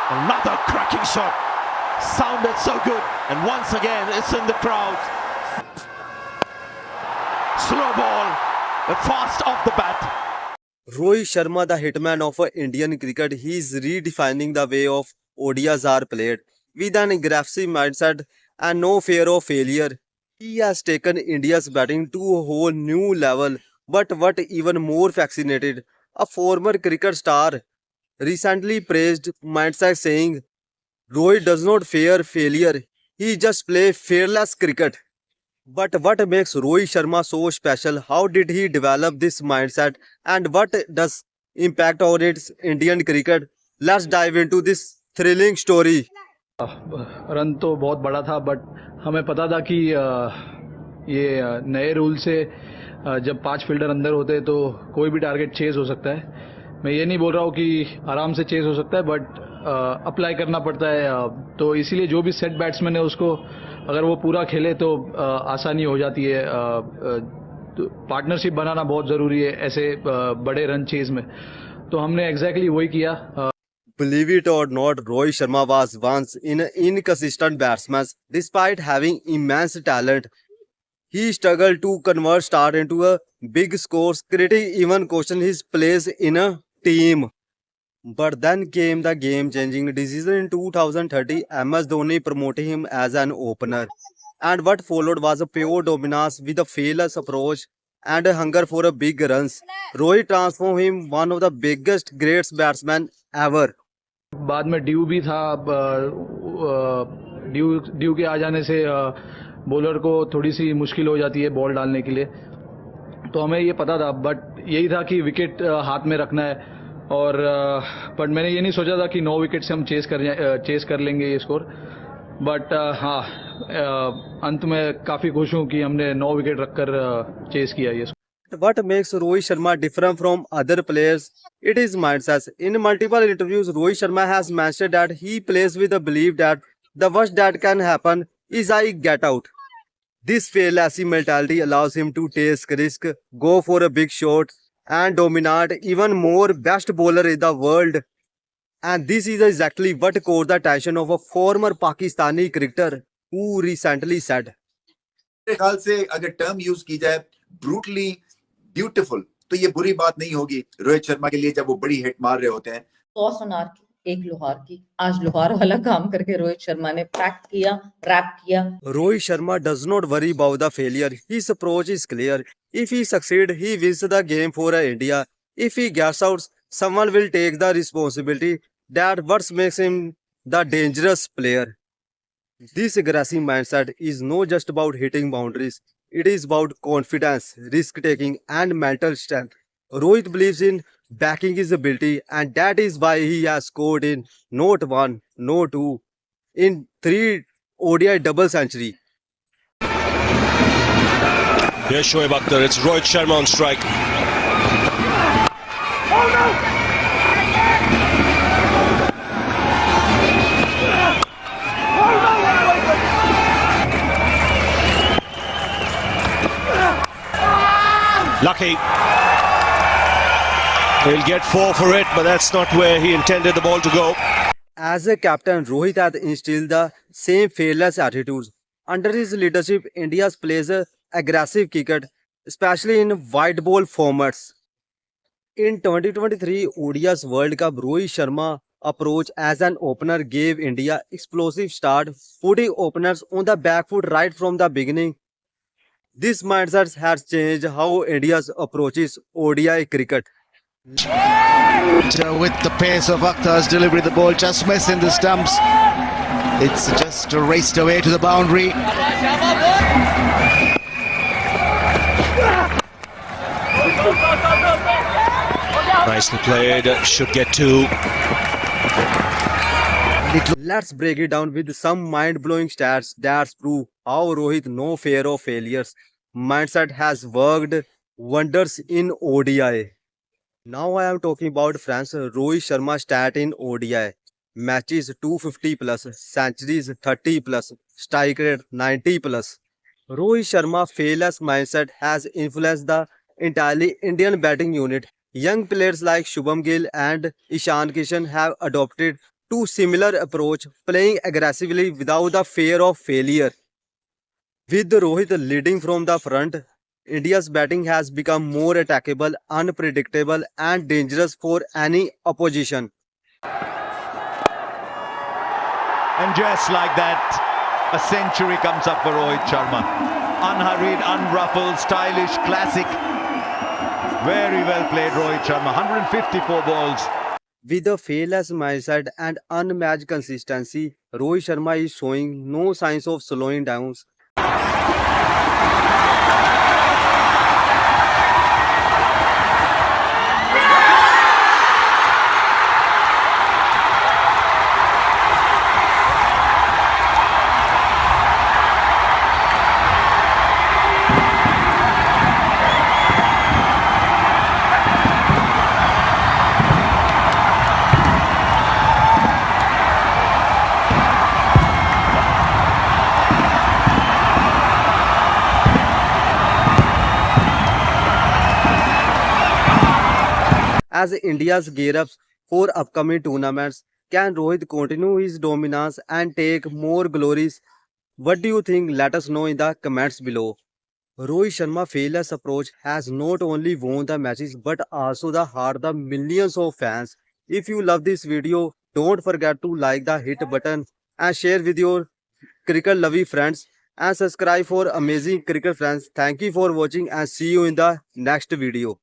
Another cracking shot. Sounded so good. And once again, it's in the crowd. Slow ball. Fast off the bat. Rohit Sharma, the hitman of Indian cricket, he is redefining the way of ODIs are played. With an aggressive mindset and no fear of failure, he has taken India's batting to a whole new level. But what even more fascinated, a former cricket star recently praised mindset saying, Rohit does not fear failure, he just plays fearless cricket. But what makes Rohit Sharma so special? How did he develop this mindset? And what does impact on its Indian cricket? Let's dive into this thrilling story. Run तो बहुत बड़ा था but हमें पता था कि ये नए रूल से जब 5 फील्डर अंदर होते हैं तो कोई भी टारगेट चेज हो सकता है. मैं ये नहीं बोल रहा हूँ कि आराम से चेज हो सकता है बट अप्लाई करना पड़ता है. तो इसीलिए जो भी सेट बैट्समैन है उसको अगर वो पूरा खेले तो आसानी हो जाती है. तो पार्टनरशिप बनाना बहुत ज़रूरी है ऐसे बड़े रन चेज में. तो हमने एग्जैक्टली वही किया. Believe it or not, Rohit Sharma was once an inconsistent batsman. Despite having immense talent, he struggled to convert start into a big scores. Critics even questioned his place in a team. But then came the game-changing decision in 2030. MS Dhoni promoted him as an opener. And what followed was a pure dominance with a fearless approach and a hunger for a big runs. Rohit transformed him one of the biggest great batsmen ever. बाद में due भी था. Due के आ जाने से bowler को थोड़ी सी मुश्किल हो जाती है बॉल डालने के लिए. तो हमें ये पता था बट यही था कि विकेट हाथ में रखना है. और बट मैंने ये नहीं सोचा था कि 9 विकेट से हम चेस कर लेंगे ये स्कोर. बट हाँ, अंत में काफ़ी खुश हूँ कि हमने 9 विकेट रखकर चेस किया ये. What makes Rohit Sharma different from other players? It is mindset. In multiple interviews, Rohit Sharma has mentioned that he plays with the belief that the worst that can happen is I get out. This fearless mentality allows him to take risk, go for a big shot, and dominate even more best bowler in the world. And this is exactly what caught the attention of a former Pakistani cricketer who recently said, मेरे ख्याल से अगर term use की जाए brutally beautiful तो ये बुरी बात नहीं होगी रोहित शर्मा के लिए जब वो बड़ी हिट मार रहे होते हैं. 100 सुनार की, 1 लोहार की. आज लोहार वाला काम करके रोहित शर्मा ने पैक किया, रैप किया. Rohit Sharma does not worry about the failure. His approach is clear. If he succeeds, he wins the game for India. If he gets out, someone will take the responsibility. That what makes him the dangerous player. This aggressive mindset is not just about hitting boundaries. It is about confidence, risk taking, and mental strength. Rohit believes in backing his ability, and that is why he has scored in not one, no two, in 3 ODI double century. Here's Shoaib Akhtar, it's Rohit Sharma on strike. Lucky. He'll get 4 for it, but that's not where he intended the ball to go. As a captain, Rohit has instilled the same fearless attitudes. Under his leadership, India plays a aggressive cricket, especially in wide ball formats. In 2023 ODI's World Cup, Rohit Sharma approach as an opener gave India explosive start, putting openers on the back foot right from the beginning. This mindset has changed how India approaches ODI cricket. With the pace of Akhtar's delivery, the ball just missing the stumps. It's just raced away to the boundary. Nicely played, should get 2. Let's break it down with some mind-blowing stats that prove how Rohit no fear of failures mindset has worked wonders in ODI. Now I am talking about France. Rohit Sharma stat in ODI. Matches 250 plus, centuries 30 plus, strike rate 90 plus. Rohit Sharma fearless mindset has influenced the entirely Indian batting unit. Young players like Shubham Gill and Ishan Kishan have adopted to similar approach, playing aggressively without the fear of failure. With Rohit leading from the front, India's batting has become more attackable, unpredictable, and dangerous for any opposition. And just like that, a century comes up for Rohit Sharma. Unhurried, unruffled, stylish, classic. Very well played, Rohit Sharma. 154 balls. With a fearless mindset and unmatched consistency, Rohit Sharma is showing no signs of slowing down. As India's gear up for upcoming tournaments, can Rohit continue his dominance and take more glories? What do you think? Let us know in the comments below. Rohit Sharma's fearless approach has not only won the matches but also the heart of millions of fans. If you love this video, don't forget to like the hit button and share with your cricket loving friends and subscribe for amazing cricket friends. Thank you for watching and see you in the next video.